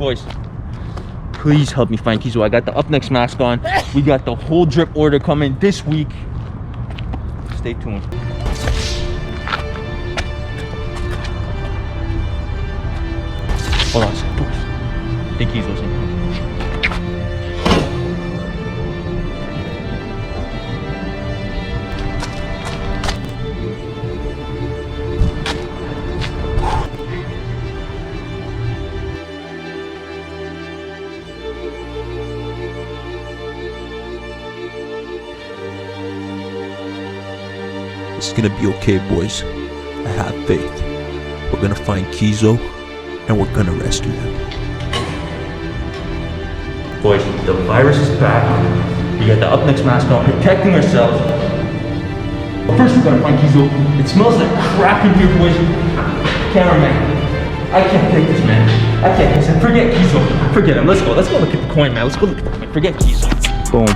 Boys, please help me find Kizo. I got the Up Next mask on. We got the whole drip order coming this week. Stay tuned. Hold on a second, boys. I think Kizo's in. It's gonna be okay, boys. I have faith. We're gonna find Kizo and we're gonna rescue him. Boys, the virus is back. We got the Up Next mask on, protecting ourselves. But first we gotta find Kizo. It smells like crap in here, boys. Cameraman, I can't take this, man. I can't take this. Forget Kizo. Forget him. Let's go look at the coin, man. Let's go look at the coin. Forget Kizo. Boom.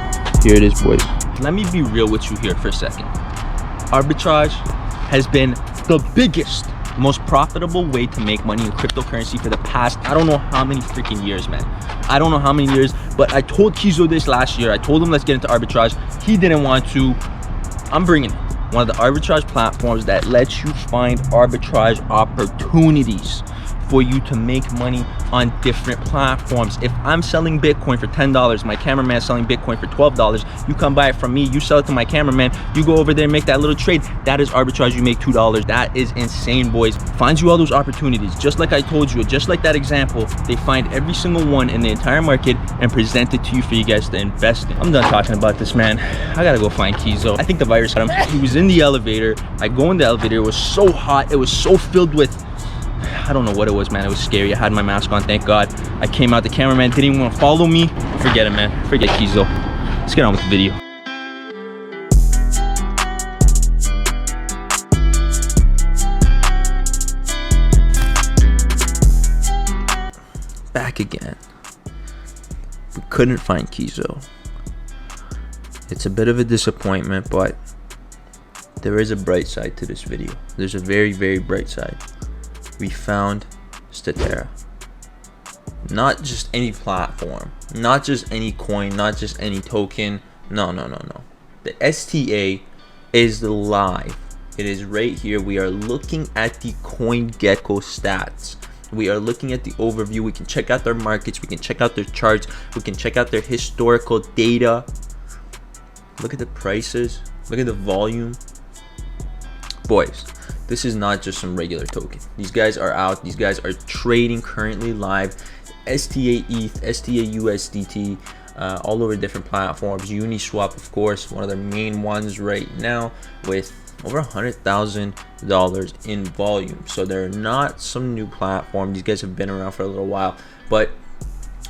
Here it is, boys. Let me be real with you here for a second. Arbitrage has been the biggest, most profitable way to make money in cryptocurrency for the past, I don't know how many freaking years, man. I don't know how many years, but I told Kizo this last year. I told him let's get into arbitrage. He didn't want to. I'm bringing it. One of the arbitrage platforms that lets you find arbitrage opportunities for you to make money on different platforms. If I'm selling Bitcoin for $10, my cameraman selling Bitcoin for $12, you come buy it from me, you sell it to my cameraman, you go over there and make that little trade. That is arbitrage. You make $2. That is insane, boys. Finds you all those opportunities. Just like I told you, just like that example, they find every single one in the entire market and present it to you for you guys to invest in. I'm done talking about this, man. I gotta go find Kizo. I think the virus got him. He was in the elevator. I go in the elevator. It was so hot. It was so filled with, I don't know what it was, man. It was scary. I had my mask on, thank God. I came out. The cameraman didn't even want to follow me. Forget it, man. Forget Kizo. Let's get on with the video. Back again. We couldn't find Kizo. It's a bit of a disappointment, but there is a bright side to this video. There's a very, very bright side. We found Statera. Not just any platform, not just any coin, not just any token. No. The STA is live. It is right here. We are looking at the CoinGecko stats. We are looking at the overview. We can check out their markets. We can check out their charts. We can check out their historical data. Look at the prices. Look at the volume. Boys, this is not just some regular token. These guys are out. These guys are trading currently live. STA ETH, STA USDT, all over different platforms. Uniswap, of course, one of their main ones right now, with over $100,000 in volume. So they're not some new platform. These guys have been around for a little while. But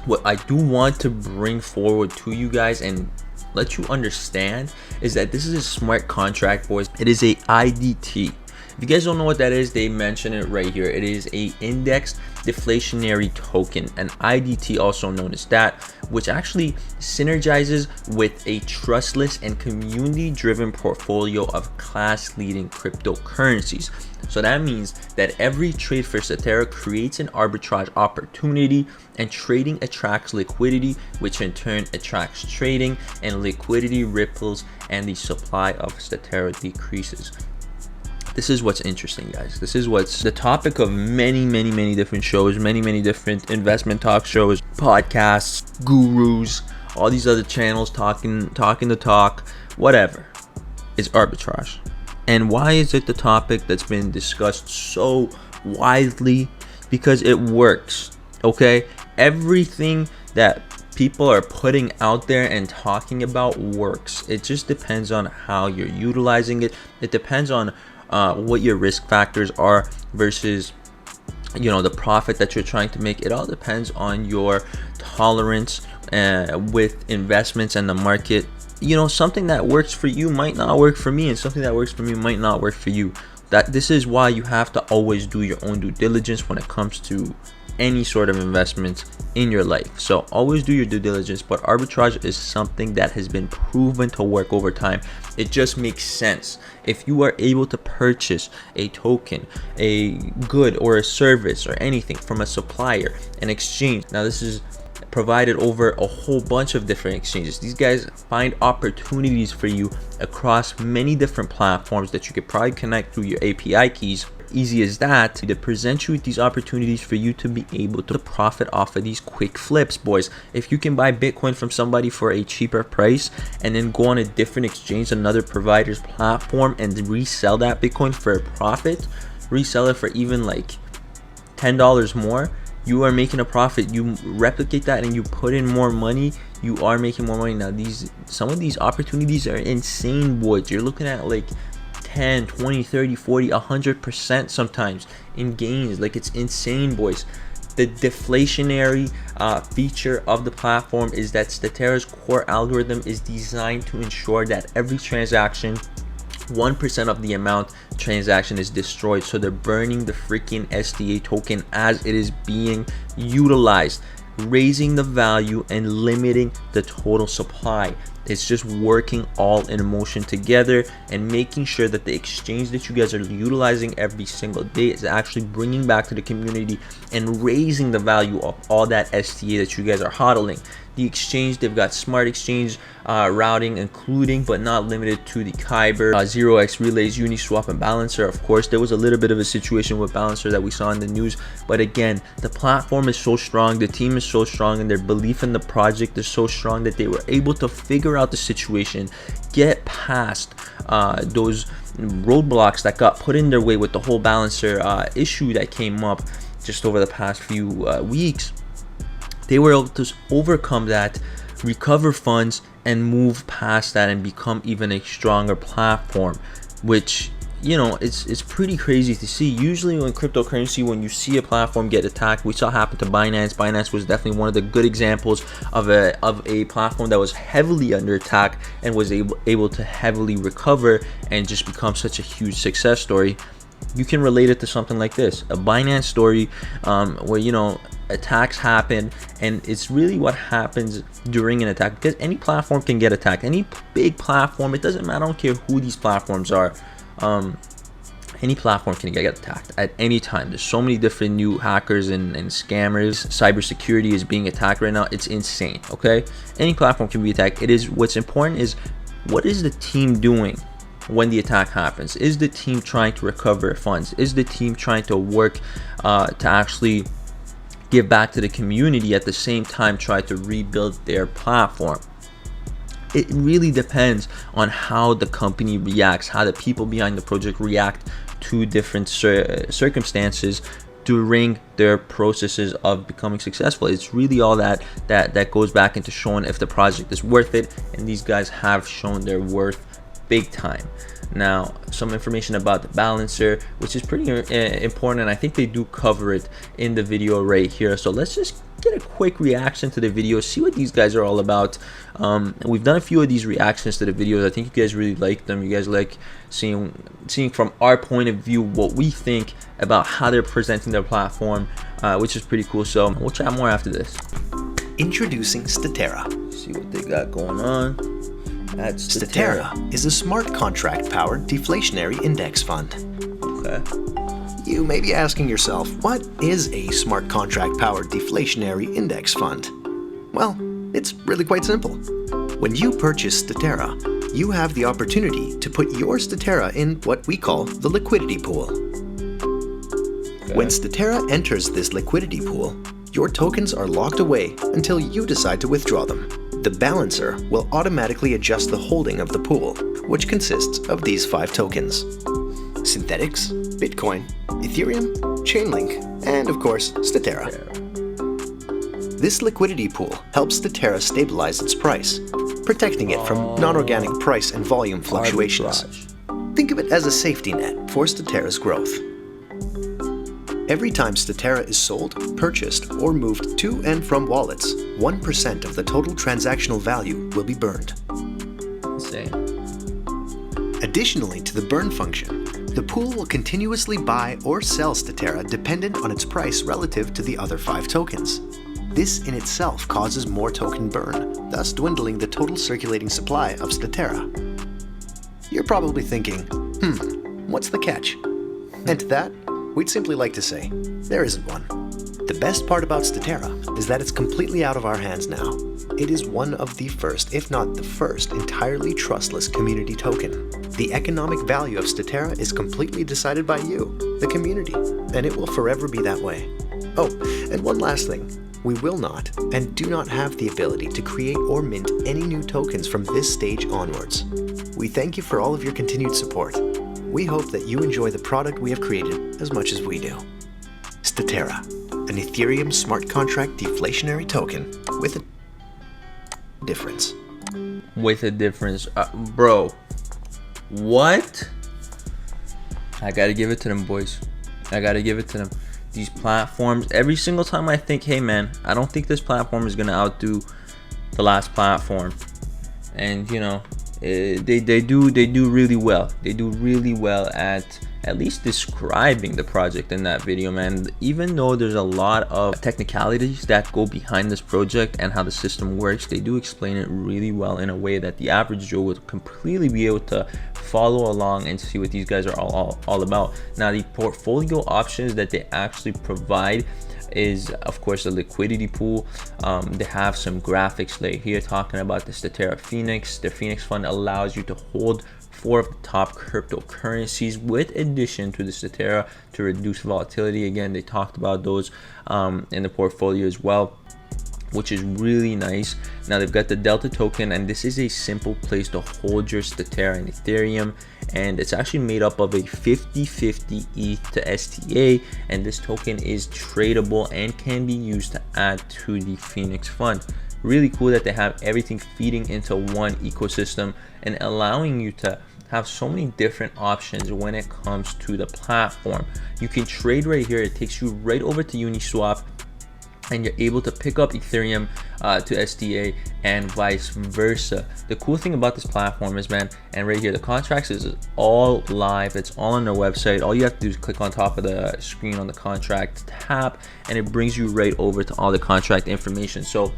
what I do want to bring forward to you guys and let you understand is that this is a smart contract, boys. It is a IDT. If you guys don't know what that is, they mention it right here. It is a indexed deflationary token, an IDT, also known as that, which actually synergizes with a trustless and community-driven portfolio of class-leading cryptocurrencies. So that means that every trade for Statera creates an arbitrage opportunity, and trading attracts liquidity, which in turn attracts trading, and liquidity ripples and the supply of Statera decreases. This is what's interesting, guys. This is what's the topic of many different shows, many different investment talk shows, podcasts, gurus, all these other channels talking the talk, whatever, is arbitrage. And why is it the topic that's been discussed so widely? Because it works, okay? Everything that people are putting out there and talking about works. It just depends on how you're utilizing it. It depends on what your risk factors are versus, you know, the profit that you're trying to make. It all depends on your tolerance with investments and the market. You know, something that works for you might not work for me, and something that works for me might not work for you. This is why you have to always do your own due diligence when it comes to any sort of investments in your life. So always do your due diligence, but arbitrage is something that has been proven to work over time. It just makes sense. If you are able to purchase a token, a good or a service or anything from a supplier and exchange, now this is provided over a whole bunch of different exchanges. These guys find opportunities for you across many different platforms that you could probably connect through your API keys. Easy as that, to present you with these opportunities for you to be able to profit off of these quick flips, boys. If you can buy Bitcoin from somebody for a cheaper price and then go on a different exchange, another provider's platform, and resell that Bitcoin for a profit, resell it for even like $10 more, you are making a profit. You replicate that and you put in more money, you are making more money. Now some of these opportunities are insane, boys. You're looking at like 10, 20, 30, 40, 100% sometimes in gains. Like, it's insane, boys. The deflationary feature of the platform is that Statera's core algorithm is designed to ensure that every transaction, 1% of the amount transaction is destroyed. So they're burning the freaking STA token as it is being utilized, raising the value and limiting the total supply. It's just working all in motion together and making sure that the exchange that you guys are utilizing every single day is actually bringing back to the community and raising the value of all that STA that you guys are hodling. The exchange, they've got smart exchange routing, including but not limited to the Kyber, 0x relays, Uniswap, and Balancer. Of course, there was a little bit of a situation with Balancer that we saw in the news, but again, the platform is so strong, the team is so strong, and their belief in the project is so strong that they were able to figure out the situation, get past those roadblocks that got put in their way with the whole Balancer issue that came up just over the past few weeks. They were able to overcome that, recover funds, and move past that and become even a stronger platform, which, you know, it's pretty crazy to see. Usually in cryptocurrency, when you see a platform get attacked, we saw happen to Binance. Binance was definitely one of the good examples of a platform that was heavily under attack and was able to heavily recover and just become such a huge success story. You can relate it to something like this, a Binance story, where, you know, attacks happen, and it's really what happens during an attack, because any platform can get attacked. Any big platform, it doesn't matter, I don't care who these platforms are, any platform can get attacked at any time. There's so many different new hackers and scammers. Cybersecurity is being attacked right now. It's insane. Okay, any platform can be attacked. What's important is, what is the team doing when the attack happens? Is the team trying to recover funds? Is the team trying to work to actually give back to the community, at the same time try to rebuild their platform? It really depends on how the company reacts, how the people behind the project react to different circumstances during their processes of becoming successful. It's really all that goes back into showing if the project is worth it, and these guys have shown their worth big time. Now, some information about the Balancer, which is pretty important, and I think they do cover it in the video right here. So let's just get a quick reaction to the video, see what these guys are all about. We've done a few of these reactions to the videos. I think you guys really like them. You guys like seeing from our point of view what we think about how they're presenting their platform, which is pretty cool. So we'll chat more after this. Introducing Statera. See what they got going on. Statera is a smart contract-powered deflationary index fund. Okay. You may be asking yourself, what is a smart contract-powered deflationary index fund? Well, it's really quite simple. When you purchase Statera, you have the opportunity to put your Statera in what we call the liquidity pool. Okay. When Statera enters this liquidity pool, your tokens are locked away until you decide to withdraw them. The balancer will automatically adjust the holding of the pool, which consists of these 5 tokens: Synthetics, Bitcoin, Ethereum, Chainlink, and of course, Statera. This liquidity pool helps Statera stabilize its price, protecting it from non-organic price and volume fluctuations. Arbitrage. Think of it as a safety net for Statera's growth. Every time Statera is sold, purchased, or moved to and from wallets, 1% of the total transactional value will be burned. Insane. Additionally to the burn function, The pool will continuously buy or sell Statera dependent on its price relative to the other 5 tokens. This in itself causes more token burn, thus dwindling the total circulating supply of Statera. You're probably thinking, what's the catch? And to that, we'd simply like to say, there isn't one. The best part about Statera is that it's completely out of our hands now. It is one of the first, if not the first, entirely trustless community token. The economic value of Statera is completely decided by you, the community, and it will forever be that way. Oh, and one last thing. We will not, and do not have the ability to create or mint any new tokens from this stage onwards. We thank you for all of your continued support. We hope that you enjoy the product we have created as much as we do. Statera, an Ethereum smart contract deflationary token with a difference. With a difference. Bro, what? I gotta give it to them, boys. I gotta give it to them. These platforms, every single time I think, hey man, I don't think this platform is gonna outdo the last platform, and you know, they do really well. They do really well at least describing the project in that video, man. Even though there's a lot of technicalities that go behind this project and how the system works, they do explain it really well in a way that the average Joe would completely be able to follow along and see what these guys are all about. Now, the portfolio options that they actually provide is, of course, a liquidity pool. They have some graphics right here talking about the Statera Phoenix. The Phoenix fund allows you to hold 4 of the top cryptocurrencies with addition to the Statera to reduce volatility. Again, they talked about those in the portfolio as well, which is really nice. Now they've got the Delta token, and this is a simple place to hold your Statera and Ethereum, and it's actually made up of a 50-50 ETH to STA, and this token is tradable and can be used to add to the Phoenix fund. Really cool that they have everything feeding into one ecosystem and allowing you to have so many different options when it comes to the platform. You can trade right here. It takes you right over to Uniswap, and you're able to pick up Ethereum to STA and vice versa. The cool thing about this platform is, man, and right here, the contracts is all live. It's all on their website. All you have to do is click on top of the screen on the contract tab, and it brings you right over to all the contract information. So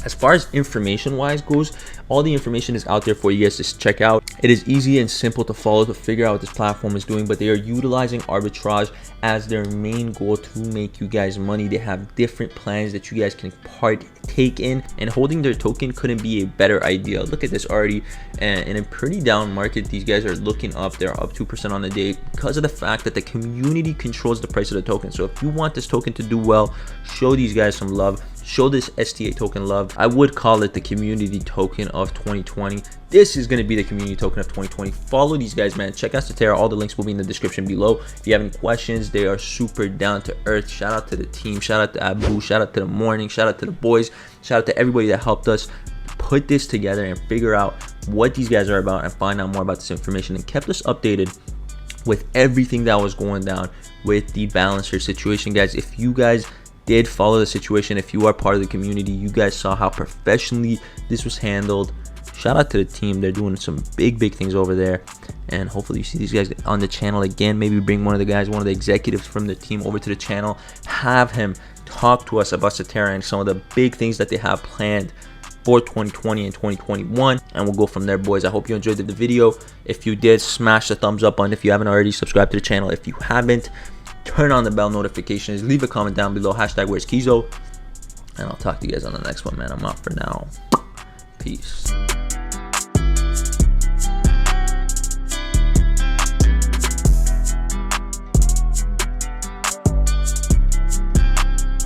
as far as information wise goes, all the information is out there for you guys to check out. It is easy and simple to follow to figure out what this platform is doing, but they are utilizing arbitrage as their main goal to make you guys money. They have different plans that you guys can partake in, and holding their token couldn't be a better idea. Look at this already, and in a pretty down market, these guys are looking up. They're up 2% on the day because of the fact that the community controls the price of the token. So if you want this token to do well, show these guys some love. Show this STA token love. I would call it the community token of 2020. This is going to be the community token of 2020. Follow these guys, man. Check out Statera. All the links will be in the description below. If you have any questions, they are super down to earth. Shout out to the team. Shout out to Abu. Shout out to the morning. Shout out to the boys. Shout out to everybody that helped us put this together and figure out what these guys are about and find out more about this information, and kept us updated with everything that was going down with the balancer situation, guys. If you guys did follow the situation, if you are part of the community, you guys saw how professionally this was handled. Shout out to the team. They're doing some big things over there, and hopefully you see these guys on the channel again. Maybe bring one of the guys, one of the executives from the team over to the channel, have him talk to us about Statera and some of the big things that they have planned for 2020 and 2021, and we'll go from there, boys. I hope you enjoyed the video. If you did, smash the thumbs up button. If you haven't already, subscribe to the channel. If you haven't, turn on the bell notifications. Leave a comment down below. # where's Kizo, and I'll talk to you guys on the next one, man. I'm out for now. Peace.